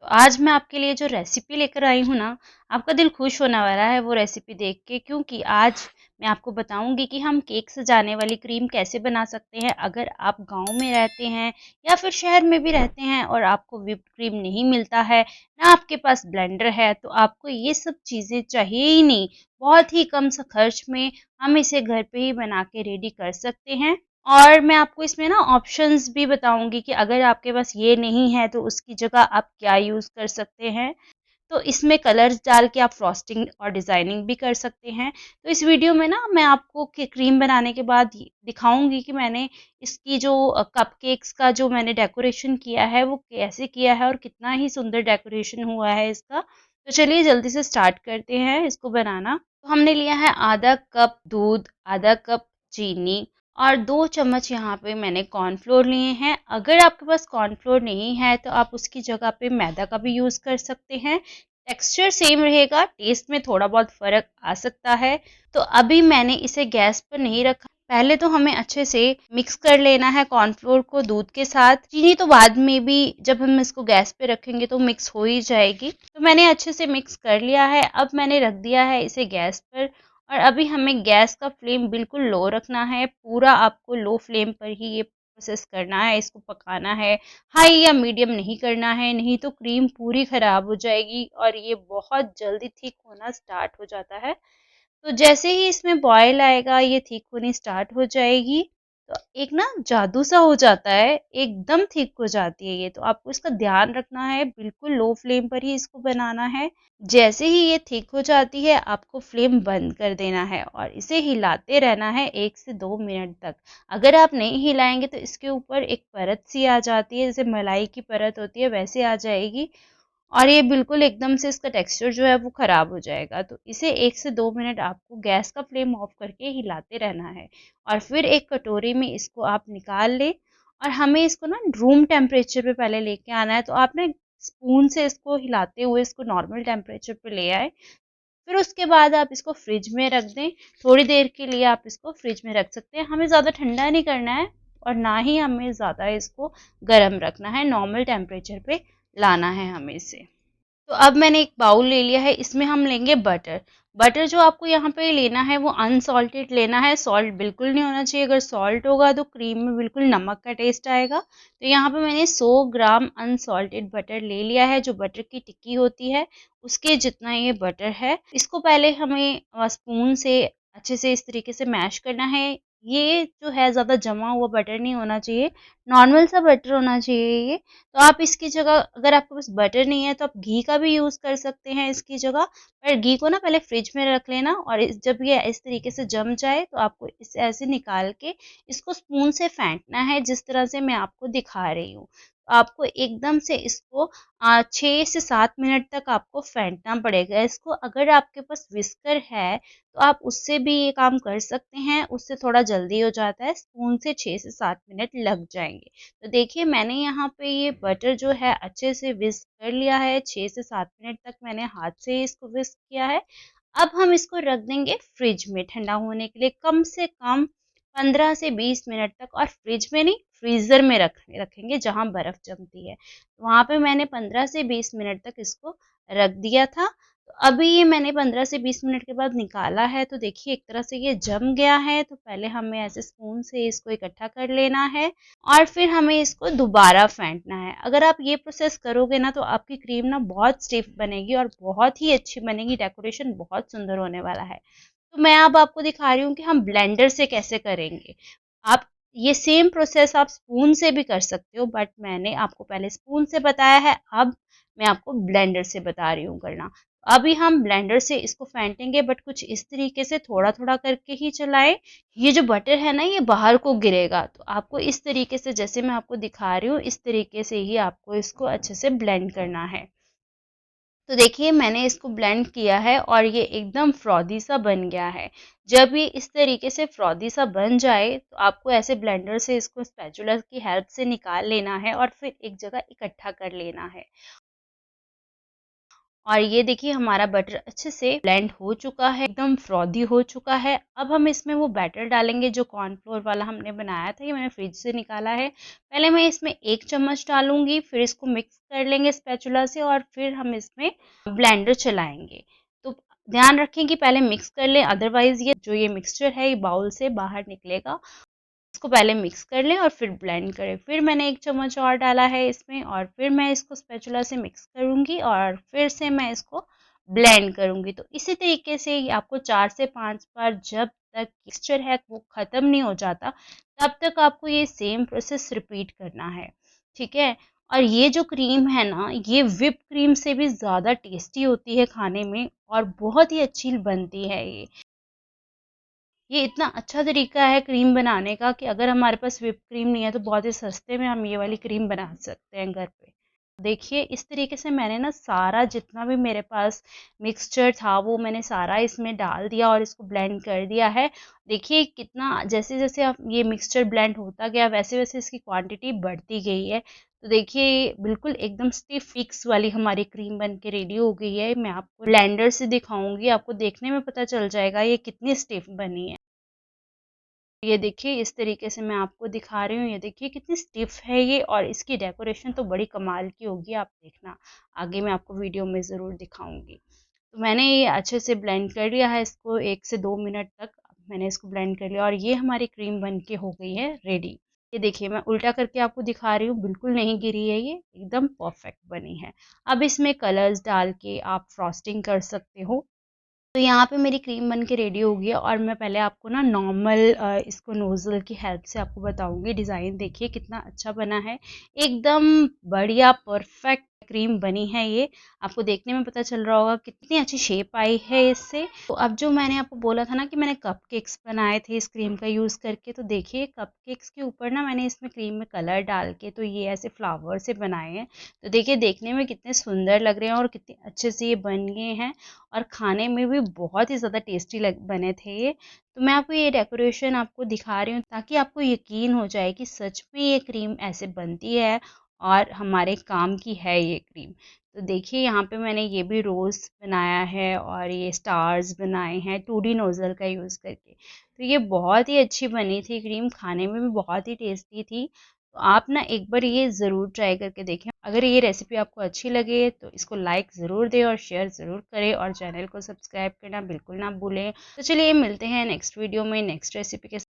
तो आज मैं आपके लिए जो रेसिपी लेकर आई हूँ ना, आपका दिल खुश होने वाला है वो रेसिपी देख के, क्योंकि आज मैं आपको बताऊंगी कि हम केक सजाने वाली क्रीम कैसे बना सकते हैं। अगर आप गांव में रहते हैं या फिर शहर में भी रहते हैं और आपको व्हिप्ड क्रीम नहीं मिलता है, ना आपके पास ब्लेंडर है, तो आपको ये सब चीज़ें चाहिए ही नहीं। बहुत ही कम सा खर्च में हम इसे घर पे ही बना के रेडी कर सकते हैं। और मैं आपको इसमें ना ऑप्शंस भी बताऊँगी कि अगर आपके पास ये नहीं है तो उसकी जगह आप क्या यूज़ कर सकते हैं। तो इसमें कलर्स डाल के आप फ्रॉस्टिंग और डिज़ाइनिंग भी कर सकते हैं। तो इस वीडियो में ना मैं आपको क्रीम बनाने के बाद दिखाऊंगी कि मैंने इसकी जो कपकेक्स का जो मैंने डेकोरेशन किया है वो कैसे किया है और कितना ही सुंदर डेकोरेशन हुआ है इसका। तो चलिए जल्दी से स्टार्ट करते हैं इसको बनाना। तो हमने लिया है आधा कप दूध, आधा कप चीनी और 2 चम्मच यहाँ पे मैंने कॉर्नफ्लोर लिए हैं। अगर आपके पास कॉर्नफ्लोर नहीं है तो आप उसकी जगह पे मैदा का भी यूज़ कर सकते हैं। टेक्सचर सेम रहेगा, टेस्ट में थोड़ा बहुत फ़र्क आ सकता है। तो अभी मैंने इसे गैस पर नहीं रखा। पहले तो हमें अच्छे से मिक्स कर लेना है कॉर्नफ्लोर को दूध के साथ। चीनी तो बाद में भी जब हम इसको गैस पे रखेंगे तो मिक्स हो ही जाएगी। तो मैंने अच्छे से मिक्स कर लिया है। अब मैंने रख दिया है इसे गैस पर और अभी हमें गैस का फ्लेम बिल्कुल लो रखना है। पूरा आपको लो फ्लेम पर ही ये प्रोसेस करना है, इसको पकाना है। हाई या मीडियम नहीं करना है, नहीं तो क्रीम पूरी ख़राब हो जाएगी और ये बहुत जल्दी थिक होना स्टार्ट हो जाता है। तो जैसे ही इसमें बॉयल आएगा, ये थिक होनी स्टार्ट हो जाएगी। तो एक ना जादू सा हो जाता है, एकदम थिक हो जाती है ये। तो आपको इसका ध्यान रखना है, बिल्कुल लो फ्लेम पर ही इसको बनाना है। जैसे ही ये थिक हो जाती है, आपको फ्लेम बंद कर देना है और इसे हिलाते रहना है 1 से 2 मिनट तक। अगर आप नहीं हिलाएंगे तो इसके ऊपर एक परत सी आ जाती है, जैसे मलाई की परत होती है वैसे आ जाएगी और ये बिल्कुल एकदम से इसका टेक्सचर जो है वो ख़राब हो जाएगा। तो इसे 1 से 2 मिनट आपको गैस का फ्लेम ऑफ करके हिलाते रहना है और फिर एक कटोरी में इसको आप निकाल लें और हमें इसको ना रूम टेम्परेचर पे पहले लेके आना है। तो आप ना स्पून से इसको हिलाते हुए इसको नॉर्मल टेम्परेचर पे ले आए। फिर उसके बाद आप इसको फ्रिज में रख दें। थोड़ी देर के लिए आप इसको फ्रिज में रख सकते हैं। हमें ज़्यादा ठंडा नहीं करना है और ना ही हमें ज़्यादा इसको गर्म रखना है, नॉर्मल टेम्परेचर पे लाना है हमें इसे। तो अब मैंने एक बाउल ले लिया है, इसमें हम लेंगे बटर। बटर जो आपको यहाँ पे लेना है वो अनसॉल्टेड लेना है, सॉल्ट बिल्कुल नहीं होना चाहिए। अगर सॉल्ट होगा तो क्रीम में बिल्कुल नमक का टेस्ट आएगा। तो यहाँ पे मैंने 100 ग्राम अनसॉल्टेड बटर ले लिया है, जो बटर की टिक्की होती है उसके जितना ये बटर है। इसको पहले हमें स्पून से अच्छे से इस तरीके से मैश करना है। ये जो है ज़्यादा जमा हुआ बटर नहीं होना चाहिए, नॉर्मल सा बटर होना चाहिए ये। तो आप इसकी जगह, अगर आपके पास बटर नहीं है तो आप घी का भी यूज़ कर सकते हैं इसकी जगह। पर घी को ना पहले फ्रिज में रख लेना और जब ये इस तरीके से जम जाए तो आपको इसे ऐसे निकाल के इसको स्पून से फेंटना है, जिस तरह से मैं आपको दिखा रही हूँ। तो आपको एकदम से इसको 6 से 7 मिनट तक आपको फेंटना पड़ेगा इसको। अगर आपके पास विस्कर है तो आप उससे भी ये काम कर सकते हैं, उससे थोड़ा जल्दी हो जाता है। स्पून से 6 से 7 मिनट लग जाएंगे। तो देखिए मैंने यहाँ पे ये बटर जो है अच्छे से विस्क कर लिया है। 6 से 7 मिनट तक मैंने हाथ से इसको विस्क किया है। अब हम इसको रख देंगे फ्रिज में ठंडा होने के लिए, कम से कम 15 से 20 मिनट तक। और फ्रिज में नहीं, फ्रीज़र में रखेंगे जहाँ बर्फ़ जमती है। वहाँ पे मैंने 15 से 20 मिनट तक इसको रख दिया था। तो अभी ये मैंने 15 से 20 मिनट के बाद निकाला है, तो देखिए एक तरह से ये जम गया है। तो पहले हमें ऐसे स्पून से इसको इकट्ठा कर लेना है और फिर हमें इसको दोबारा फेंटना है। अगर आप ये प्रोसेस करोगे ना तो आपकी क्रीम ना बहुत स्टिफ बनेगी और बहुत ही अच्छी बनेगी, डेकोरेशन बहुत सुंदर होने वाला है। तो मैं अब आपको दिखा रही हूँ कि हम ब्लेंडर से कैसे करेंगे। आप ये सेम प्रोसेस आप स्पून से भी कर सकते हो, बट मैंने आपको पहले स्पून से बताया है, अब मैं आपको ब्लेंडर से बता रही हूँ करना। अभी हम ब्लेंडर से इसको फेंटेंगे, बट कुछ इस तरीके से थोड़ा थोड़ा करके ही चलाएं। ये जो बटर है ना ये बाहर को गिरेगा, तो आपको इस तरीके से, जैसे मैं आपको दिखा रही हूँ इस तरीके से ही आपको इसको अच्छे से ब्लेंड करना है। तो देखिए मैंने इसको ब्लेंड किया है और ये एकदम फ्रॉदी सा बन गया है। जब ये इस तरीके से फ्रॉदी सा बन जाए तो आपको ऐसे ब्लेंडर से इसको स्पैचुला की हेल्प से निकाल लेना है और फिर एक जगह इकट्ठा कर लेना है। और ये देखिए हमारा बटर अच्छे से ब्लेंड हो चुका है, एकदम फ्रॉदी हो चुका है। अब हम इसमें वो बैटर डालेंगे जो कॉर्नफ्लोर वाला हमने बनाया था, ये मैंने फ्रिज से निकाला है। पहले मैं इसमें 1 चम्मच डालूंगी, फिर इसको मिक्स कर लेंगे स्पैचुला से और फिर हम इसमें ब्लेंडर चलाएंगे। तो ध्यान रखें कि पहले मिक्स कर लें, अदरवाइज ये जो ये मिक्सचर है ये बाउल से बाहर निकलेगा। इसको पहले मिक्स कर लें और फिर ब्लेंड करें। फिर मैंने 1 चम्मच और डाला है इसमें और फिर मैं इसको स्पैचुला से मिक्स करूँगी और फिर से मैं इसको ब्लेंड करूँगी। तो इसी तरीके से आपको 4 से 5 बार जब तक मिक्सचर है वो ख़त्म नहीं हो जाता, तब तक आपको ये सेम प्रोसेस रिपीट करना है, ठीक है? और ये जो क्रीम है ना, ये व्हिप क्रीम से भी ज़्यादा टेस्टी होती है खाने में और बहुत ही अच्छी बनती है ये। ये इतना अच्छा तरीका है क्रीम बनाने का कि अगर हमारे पास व्हिप क्रीम नहीं है तो बहुत ही सस्ते में हम ये वाली क्रीम बना सकते हैं घर पे। देखिए इस तरीके से मैंने ना सारा जितना भी मेरे पास मिक्सचर था वो मैंने सारा इसमें डाल दिया और इसको ब्लेंड कर दिया है। देखिए कितना जैसे जैसे आप ये मिक्सचर ब्लेंड होता गया वैसे वैसे इसकी क्वांटिटी बढ़ती गई है। तो देखिए बिल्कुल एकदम स्टिफ फिक्स वाली हमारी क्रीम बन के रेडी हो गई है। मैं आपको ब्लेंडर से दिखाऊंगी, आपको देखने में पता चल जाएगा ये कितनी स्टिफ बनी है। ये देखिए इस तरीके से मैं आपको दिखा रही हूँ, ये देखिए कितनी स्टिफ है ये और इसकी डेकोरेशन तो बड़ी कमाल की होगी, आप देखना आगे मैं आपको वीडियो में ज़रूर दिखाऊंगी। तो मैंने ये अच्छे से ब्लेंड कर लिया है इसको 1 से 2 मिनट तक मैंने इसको ब्लेंड कर लिया और ये हमारी क्रीम बन के हो गई है रेडी। ये देखिए मैं उल्टा करके आपको दिखा रही हूँ, बिल्कुल नहीं गिरी है, ये एकदम परफेक्ट बनी है। अब इसमें कलर्स डाल के आप फ्रॉस्टिंग कर सकते हो। तो यहाँ पे मेरी क्रीम बन के रेडी हो गई है और मैं पहले आपको ना नॉर्मल इसको नोज़ल की हेल्प से आपको बताऊंगी। डिज़ाइन देखिए कितना अच्छा बना है, एकदम बढ़िया परफेक्ट क्रीम बनी है ये। आपको देखने में पता चल रहा होगा कितनी अच्छी शेप आई है इससे। तो अब जो मैंने आपको बोला था ना कि मैंने कपकेक्स बनाए थे इस क्रीम का यूज़ करके, तो देखिए कपकेक्स के ऊपर ना मैंने इसमें क्रीम में कलर डाल के तो ये ऐसे फ्लावर से बनाए हैं। तो देखिए देखने में कितने सुंदर लग रहे हैं और कितने अच्छे से ये बन गए हैं और खाने में भी बहुत ही ज़्यादा टेस्टी लग बने थे ये। तो मैं आपको ये डेकोरेशन आपको दिखा रही हूँ ताकि आपको यकीन हो जाए कि सच में ये क्रीम ऐसे बनती है और हमारे काम की है ये क्रीम। तो देखिए यहाँ पे मैंने ये भी रोज़ बनाया है और ये स्टार्स बनाए हैं 2D नोज़ल का यूज़ करके। तो ये बहुत ही अच्छी बनी थी क्रीम, खाने में भी बहुत ही टेस्टी थी। तो आप ना एक बार ये ज़रूर ट्राई करके देखें। अगर ये रेसिपी आपको अच्छी लगे तो इसको लाइक ज़रूर दें और शेयर ज़रूर करें और चैनल को सब्सक्राइब करना बिल्कुल ना भूलें। तो चलिए मिलते हैं नेक्स्ट वीडियो में नेक्स्ट रेसिपी के